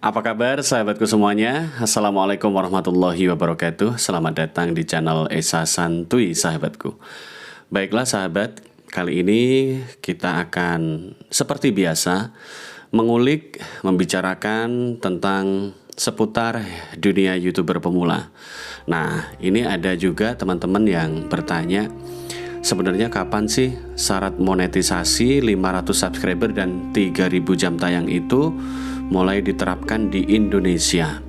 Apa kabar sahabatku semuanya? Assalamualaikum warahmatullahi wabarakatuh. Selamat datang di channel Esa Santuy sahabatku. Baiklah sahabat, kali ini kita akan seperti biasa mengulik, membicarakan tentang seputar dunia YouTuber pemula. Nah, ini ada juga teman-teman yang bertanya, sebenarnya kapan sih syarat monetisasi 500 subscriber dan 3000 jam tayang itu mulai diterapkan di Indonesia?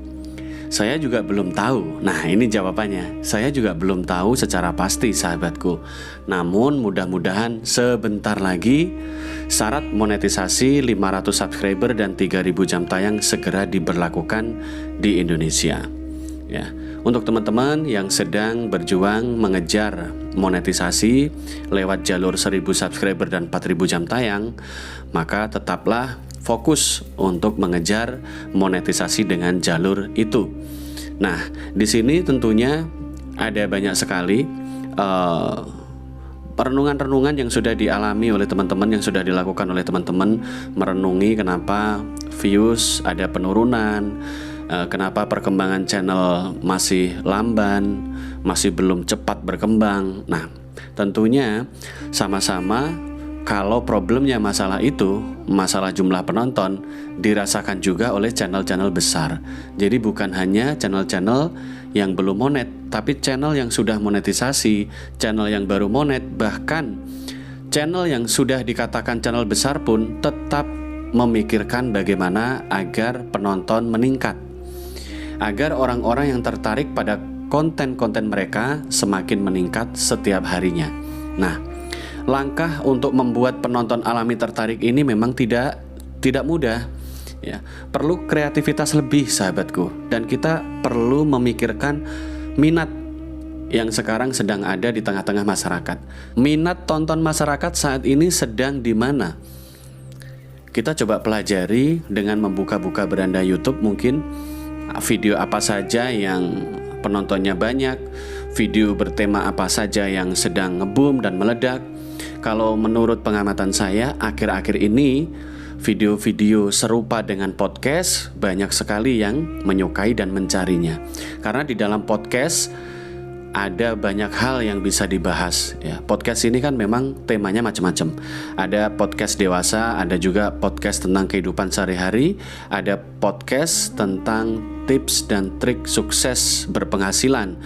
Saya juga belum tahu. Nah, ini jawabannya. Saya juga belum tahu secara pasti sahabatku. Namun mudah-mudahan sebentar lagi syarat monetisasi 500 subscriber dan 3000 jam tayang segera diberlakukan di Indonesia. Ya, untuk teman-teman yang sedang berjuang mengejar monetisasi lewat jalur 1000 subscriber dan 4000 jam tayang, maka tetaplah fokus untuk mengejar monetisasi dengan jalur itu. Nah, di sini tentunya ada banyak sekali perenungan-renungan yang sudah dialami oleh teman-teman, yang sudah dilakukan oleh teman-teman, merenungi kenapa views ada penurunan, kenapa perkembangan channel masih lamban, masih belum cepat berkembang. Nah, tentunya sama-sama kalau problemnya masalah itu, masalah jumlah penonton, dirasakan juga oleh channel-channel besar. Jadi bukan hanya channel-channel yang belum monet, tapi channel yang sudah monetisasi, channel yang baru monet, bahkan channel yang sudah dikatakan channel besar pun tetap memikirkan bagaimana agar penonton meningkat, agar orang-orang yang tertarik pada konten-konten mereka semakin meningkat setiap harinya. Nah, langkah untuk membuat penonton alami tertarik ini memang tidak mudah, ya. Perlu kreativitas lebih sahabatku, dan kita perlu memikirkan minat yang sekarang sedang ada di tengah-tengah masyarakat. Minat tonton masyarakat saat ini sedang di mana? Kita coba pelajari dengan membuka-buka beranda YouTube, mungkin video apa saja yang penontonnya banyak, video bertema apa saja yang sedang nge-boom dan meledak. Kalau menurut pengamatan saya, akhir-akhir ini video-video serupa dengan podcast banyak sekali yang menyukai dan mencarinya. Karena di dalam podcast ada banyak hal yang bisa dibahas, ya. Podcast ini kan memang temanya macam-macam. Ada podcast dewasa, ada juga podcast tentang kehidupan sehari-hari, ada podcast tentang tips dan trik sukses berpenghasilan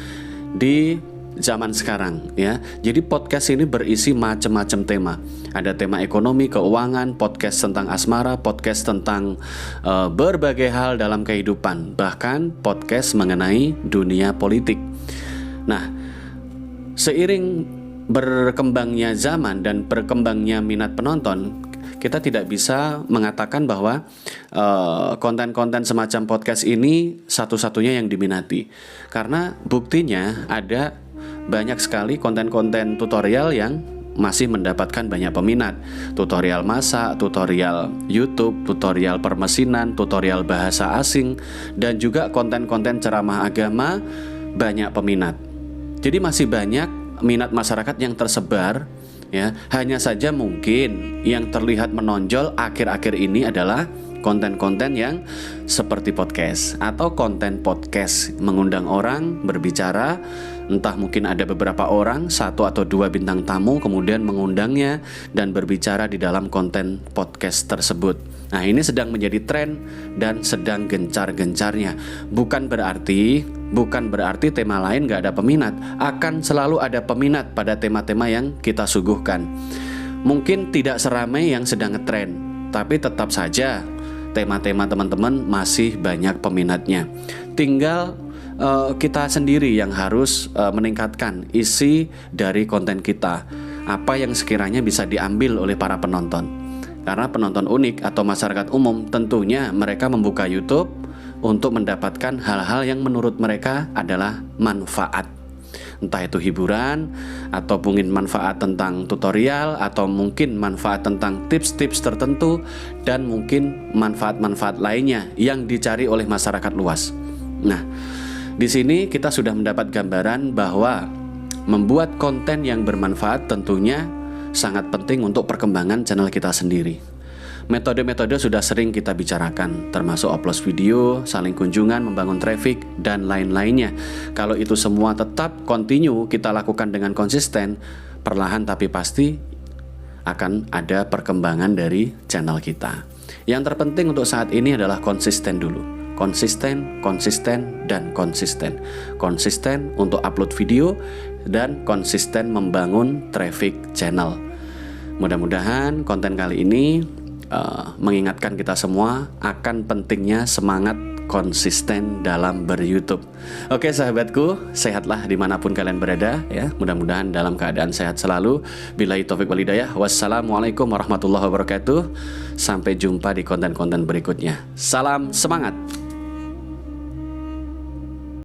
di zaman sekarang, ya. Jadi podcast ini berisi macam-macam tema. Ada tema ekonomi, keuangan, podcast tentang asmara, podcast tentang berbagai hal dalam kehidupan, bahkan podcast mengenai dunia politik. Nah, seiring berkembangnya zaman dan berkembangnya minat penonton, kita tidak bisa mengatakan bahwa konten-konten semacam podcast ini satu-satunya yang diminati. Karena buktinya ada banyak sekali konten-konten tutorial yang masih mendapatkan banyak peminat. Tutorial masak, tutorial YouTube, tutorial permesinan, tutorial bahasa asing, dan juga konten-konten ceramah agama banyak peminat. Jadi masih banyak minat masyarakat yang tersebar, ya. Hanya saja mungkin yang terlihat menonjol akhir-akhir ini adalah konten-konten yang seperti podcast atau konten podcast, mengundang orang berbicara, entah mungkin ada beberapa orang, 1 atau 2 bintang tamu, kemudian mengundangnya dan berbicara di dalam konten podcast tersebut. Nah, ini sedang menjadi tren dan sedang gencar-gencarnya. Bukan berarti tema lain gak ada peminat. Akan selalu ada peminat pada tema-tema yang kita suguhkan. Mungkin tidak seramai yang sedang ngetren, tapi tetap saja tema-tema teman-teman masih banyak peminatnya. Tinggal kita sendiri yang harus meningkatkan isi dari konten kita. Apa yang sekiranya bisa diambil oleh para penonton. Karena penonton unik atau masyarakat umum tentunya mereka membuka YouTube untuk mendapatkan hal-hal yang menurut mereka adalah manfaat. Entah itu hiburan, atau mungkin manfaat tentang tutorial, atau mungkin manfaat tentang tips-tips tertentu, dan mungkin manfaat-manfaat lainnya yang dicari oleh masyarakat luas. Nah, di sini kita sudah mendapat gambaran bahwa membuat konten yang bermanfaat tentunya sangat penting untuk perkembangan channel kita sendiri. Metode-metode sudah sering kita bicarakan, termasuk upload video, saling kunjungan, membangun traffic, dan lain-lainnya. Kalau itu semua tetap continue kita lakukan dengan konsisten, perlahan tapi pasti akan ada perkembangan dari channel kita. Yang terpenting untuk saat ini adalah konsisten dulu. Konsisten, konsisten, dan konsisten. Konsisten untuk upload video dan konsisten membangun traffic channel. Mudah-mudahan konten kali ini mengingatkan kita semua akan pentingnya semangat konsisten dalam ber-YouTube. Oke sahabatku, sehatlah dimanapun kalian berada ya. Mudah-mudahan dalam keadaan sehat selalu. Billahi taufik wal hidayah. Wassalamualaikum warahmatullahi wabarakatuh. Sampai jumpa di konten-konten berikutnya. Salam semangat.